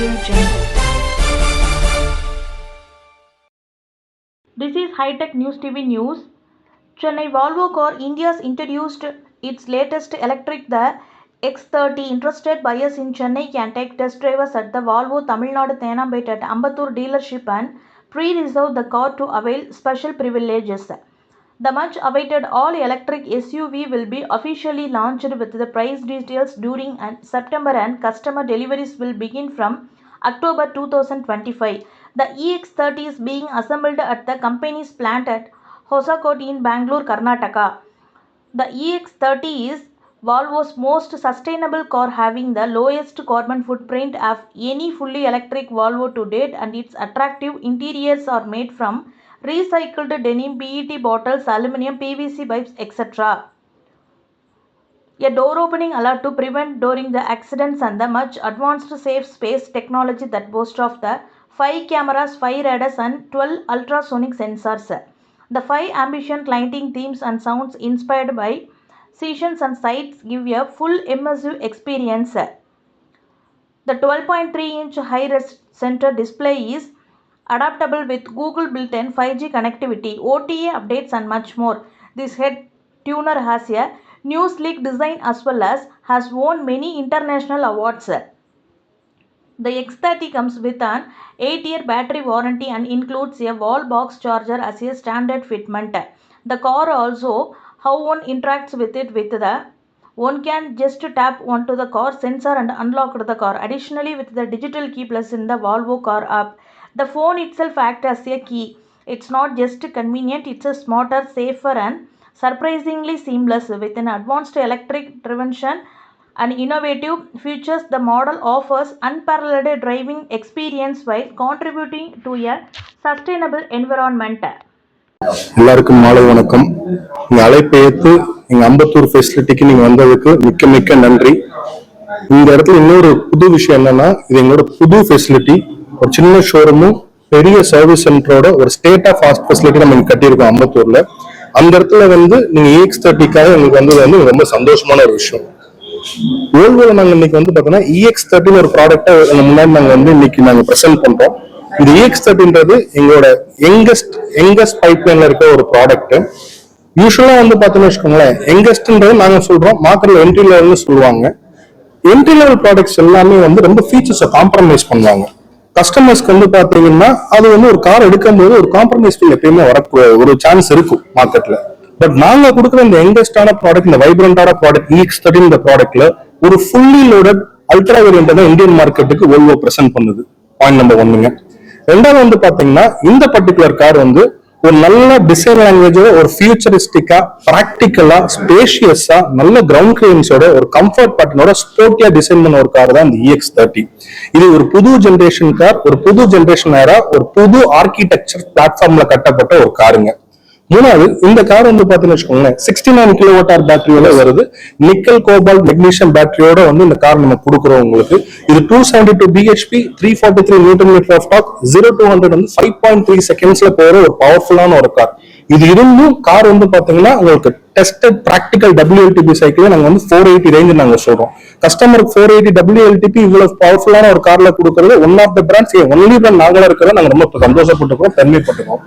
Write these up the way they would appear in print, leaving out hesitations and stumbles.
Audio Jungle. This is High-Tech News TV News. Chennai Volvo Car India's introduced its latest electric, the X30. Interested buyers in Chennai can take test drivers at the Volvo Tamil Nadu Thenambet at Ambattur dealership and pre-reserve the car to avail special privileges. The much-awaited all-electric SUV will be officially launched with the price details during September, and customer deliveries will begin from October 2025. The EX30 is being assembled at the company's plant at Hosakot in Bangalore, Karnataka. The EX30 is Volvo's most sustainable car, having the lowest carbon footprint of any fully electric Volvo to date, and its attractive interiors are made from recycled denim, PET bottles, aluminum, PVC pipes, etc. A door opening alert to prevent during the accidents, and the much advanced safe space technology that boasts of the 5 cameras, 5 radars and 12 ultrasonic sensors. The 5 ambient lighting themes and sounds inspired by seasons and sights give a full immersive experience. The 12.3-inch high-res center display is adaptable with Google built-in 5G connectivity, OTA updates and much more. This head tuner has a new sleek design as well as has won many international awards. The X30 comes with an 8-year battery warranty and includes a wall box charger as a standard fitment. The car also, how one interacts with it with the one can just tap onto the car sensor and unlock the car. Additionally, with the digital key plus in the Volvo car app, the phone itself acts as a key. It's not just convenient, it's a smarter, safer and surprisingly seamless. With an advanced electric driven and innovative features, the model offers unparalleled driving experience while contributing to a sustainable environment. எல்லாருக்கும் மாலை வணக்கம். இந்த அழைப்பை ஏற்று எங்க அம்பத்தூர் ஃபெசிலிட்டிக்கு நீங்க வந்ததுக்கு மிக்க மிக்க நன்றி. இந்த இடத்துல இன்னொரு புது விஷயம் என்னன்னா, இது எங்களோட புது ஃபெசிலிட்டி, ஒரு சின்ன ஷோரூமும் பெரிய சர்வீஸ் சென்டரோட ஒரு ஸ்டேட் ஆஃப் ஆர்ட் ஃபெசிலிட்டி நம்ம கட்டியிருக்கோம் அம்பத்தூர்ல. அந்த இடத்துல நீங்க EX30க்காக எங்களுக்கு வந்தது ரொம்ப சந்தோஷமான ஒரு விஷயம். ஓல்வோல நாங்க இன்னைக்கு பாத்தீங்கன்னா EX30 ஒரு ப்ராடக்டா முன்னாடி நாங்க இன்னைக்கு நாங்க பிரசன்ட் பண்றோம். இந்த EX30ன்றது எங்களோட யங்கஸ்ட் பைப்லைன்ல இருக்க ஒரு ப்ராடக்ட். யூஸ்வலா பாத்தீங்கன்னா வச்சுக்கோங்களேன், யங்கஸ்ட்ன்றது நாங்க சொல்றோம், மார்க்கெட்ல என்ட்ரி லெவல்னு சொல்லுவாங்க. என்ட்ரி லெவல் ப்ராடக்ட்ஸ் எல்லாமே ரொம்ப ஃபீச்சர்ஸை காம்ப்ரமைஸ் பண்ணுவாங்க. கஸ்டமர்ஸ்க்கு பாத்தீங்கன்னா அது ஒரு கார் எடுக்கும்போது ஒரு காம்ப்ரமைஸ் ஃபீல் எப்பயுமே வரக்கூடாது, ஒரு சான்ஸ் இருக்கும் மார்க்கெட்ல. பட் நாங்க கொடுக்குற இந்த யங்கஸ்டான ப்ராடக்ட், இந்த வைப்ரண்டான ப்ராடக்ட் EX30 இந்த ப்ராடக்ட்ல ஒரு ஃபுல்லி லோடட் அல்ட்ரா வேரியன்ட் தான் இந்தியன் மார்க்கெட்டுக்கு Volvo பிரசன்ட் பண்ணுது. பாயிண்ட் நம்பர் 1ங்க. ரெண்டாவது பாத்தீங்கன்னா, இந்த பர்டிகுலர் கார் ஒரு நல்ல டிசைன் லாங்குவேஜோட, ஒரு ஃபியூச்சரிஸ்டிக்கா, பிராக்டிக்கலா, ஸ்பேஷியஸா, நல்ல கிரவுண்ட் கிளியரன்ஸோட, ஒரு கம்ஃபர்ட் பட்டனோட ஸ்போர்ட்டியா டிசைன் பண்ண ஒரு கார் தான் இந்த EX30. இது ஒரு புது ஜெனரேஷன் கார், ஒரு புது ஜெனரேஷன் ஏரா, ஒரு புது ஆர்கிடெக்சர் பிளாட்ஃபார்ம்ல கட்டப்பட்ட ஒரு காருங்க. மூணாவது, இந்த கார் பாத்தீங்கன்னு வச்சுக்கோங்களேன், 69 kWh பேட்டரியோட வருது. நிக்கல், கோபால்ட், மெக்னீசியம் பேட்டரியோட இந்த கார் நம்ம கொடுக்குறோம் உங்களுக்கு. இது 272 bhp, 343 Nm of torque, 0 to 100 5.3 செகண்ட்ஸ்ல போற ஒரு பவர்ஃபுல்லான ஒரு கார். இது இருந்தும் கார் பாத்தீங்கன்னா உங்களுக்கு டெஸ்டட் பிராக்டிகல் WLTP சைக்கிள் நாங்க 480 ரேஞ்ச் நாங்க சொல்றோம். கஸ்டமருக்கு 480 WLTP இவ்வளவு பவர்ஃபுல்லான ஒரு கார்ல கொடுக்கறது one of the brands, only brand நாங்களா இருக்கிறத நாங்க ரொம்ப சந்தோஷப்பட்டுக்கிறோம், பெருமைப்பட்டுக்கிறோம்.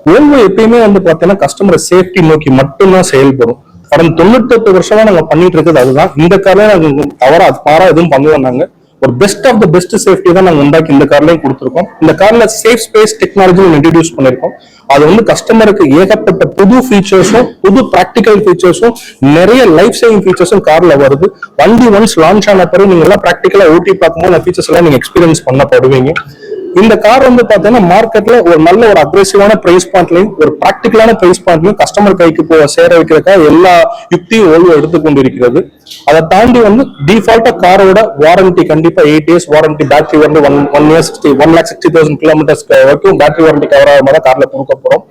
Volvo எப்பயுமே பாத்தீங்கன்னா கஸ்டமர் சேஃப்டி நோக்கி மட்டும்தான் செயல்படும். கடந்த 98 வருஷமா நாங்க பண்ணிட்டு இருக்கிறது அதுதான். இந்த கார்ல நாங்க தவறா பாரா எதுவும் பண்ணல. நாங்க ஒரு best of the best safety தான் நாங்க உண்டாக்கி இந்த கார்லயும் கொடுத்துருக்கோம். இந்த கார்ல சேஃப் ஸ்பேஸ் டெக்னாலஜி இன்ட்ரடியூஸ் பண்ணிருக்கோம். அது கஸ்டமருக்கு ஏகப்பட்ட புது ஃபீச்சர்ஸும், புது பிராக்டிகல் ஃபீச்சர்ஸும், நிறைய லைஃப் சேவிங் ஃபீச்சர்ஸும் கார்ல வருது. வண்டி ஒன்ஸ் லான்ச் ஆன பிறகு நீங்க எல்லாம் பிராக்டிகலா ஓட்டி பார்க்கும்போது அந்த ஃபீச்சர்ஸ் எல்லாம் நீங்க எக்ஸ்பீரியன்ஸ் பண்ணப்படுவீங்க. இந்த கார் பாத்தீங்கன்னா மார்க்கெட்ல ஒரு நல்ல ஒரு அக்ரெசிவான பிரைஸ் பாயிண்ட்லயும், ஒரு பிராக்டிகலான பிரைஸ் பாயிண்ட்லயும் கஸ்டமர் கைக்கு சேர வைக்கிறதுக்காக எல்லா யுக்தியும் Volvo எடுத்துக்கொண்டு இருக்கிறது. அதை தாண்டி டிஃபால்ட்டா காரோட வாரண்டி கண்டிப்பா 8 years வாரண்டி, பேட்டரி 1,60,000 கிலோமீட்டர்ஸ் வரைக்கும் பேட்டரி வாரண்டி கவர் ஆகிற மாதிரி கார்ல கொடுக்க போறோம்.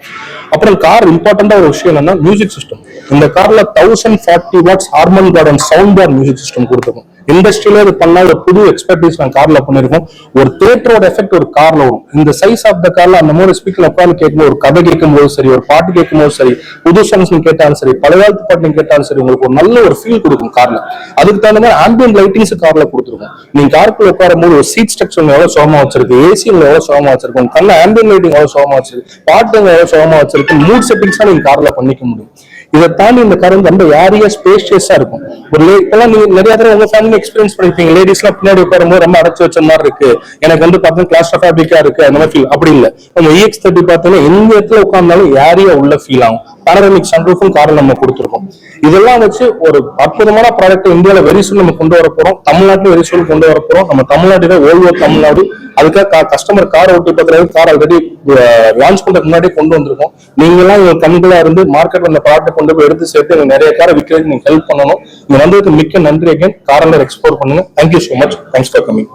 அப்புறம் கார் இம்பார்ட்டண்டா ஒரு விஷயம் என்னன்னா மியூசிக் சிஸ்டம். இந்த கார்ல 1040 watts Harman Kardon sound bar music system கொடுத்துருக்கோம். இண்டஸ்ட்ரியில இது பண்ணா ஒரு புது எக்ஸ்பர்டீஸ் நான் கார்ல பண்ணிருக்கோம். ஒரு தியேட்டரோட எஃபெக்ட் ஒரு கார்ல வரும். இந்த சைஸ் ஆஃப் த கார்ல அந்த மூணு ஸ்பீக்கர்ல உட்கார்ந்து கேட்கும்போது, ஒரு கதை கேட்கும்போது சரி, ஒரு பாட்டு கேட்கும்போது சரி, புது சாங்ஸ் கேட்டாலும் சரி, பழைய காலத்து பாட்டு கேட்டாலும் சரி, உங்களுக்கு ஒரு நல்ல ஒரு ஃபீல் கொடுக்கும் கார்ல. அதுக்கு தகுந்த மாதிரி ஆம்பியன்ட் லைட்டிங்ஸ் கார்ல கொடுத்துருக்கோம். நீங்க காருக்குள்ள உட்காரும் போது ஒரு சீட் ஸ்ட்ரக்சர் எவ்வளவு சுகமா வச்சிருக்கு, ஏசி எவ்வளவு சுகமா வச்சிருக்கும், கண்ண ஆம்பியன்ட் லைட்டிங் எவ்வளவு சுகமா வச்சிருக்கு, பாட்டுங்க எவ்வளவு சுகமா வச்சிருக்கு, மூட் செட்டிங்ஸா நீங்க கார்ல பண்ணிக்க முடியும். இதை தாண்டி இந்த கார் வந்து ரொம்ப ஏரியா ஸ்பேஷியஸா இருக்கும். ஒரு இப்பெல்லாம் நீங்க நிறைய தடவை உங்க ஃபேமிலி எக்ஸ்பீரியன்ஸ் பண்ணிருப்பீங்க, லேடிஸ் எல்லாம் பின்னாடி உட்காரும்போது ரொம்ப அடைச்சு வச்ச மாதிரி இருக்கு, எனக்கு வந்து பார்த்தா கிளாஸ்ட்ரோபோபிக்கா இருக்கு, அந்த மாதிரி ஃபீல். அப்படி இல்லை, நம்ம EX30 பார்த்தீங்கன்னா எந்த இடத்துல உட்கார்ந்தாலும் ஏரியா உள்ள ஃபீல் ஆகும். பேனரமிக் சன்ரூஃபும் கார்ல நம்ம கொடுத்துருக்கோம். இதெல்லாம் வச்சு ஒரு அற்புதமான ப்ராடக்ட் இந்தியாவில வெரிசூல் நம்ம கொண்டு வர போறோம். தமிழ்நாட்டில் வெரிசூல் கொண்டு வர போறோம். நம்ம தமிழ்நாட்டில ஓல்வோ தமிழ்நாடு அதுக்காக கஸ்டமர் கார் ஓட்டி பத்திரம் கார் ஆல்ரெடி லான்ச் பண்றதுக்கு முன்னாடி கொண்டு வந்திருக்கோம். நீங்க எல்லாம் எங்க கண்களா இருந்து மார்க்கெட் அந்த ப்ராடக்ட் கொண்டு போய் எடுத்து சேர்த்து நிறைய காரை விற்கிறதுக்கு நீங்க ஹெல்ப் பண்ணணும். நீங்க வந்ததுக்கு மிக்க நன்றி. அகைன் காரெல்லாம் எக்ஸ்ப்ளோர் பண்ணுங்க. Thank you so much. Thanks for coming.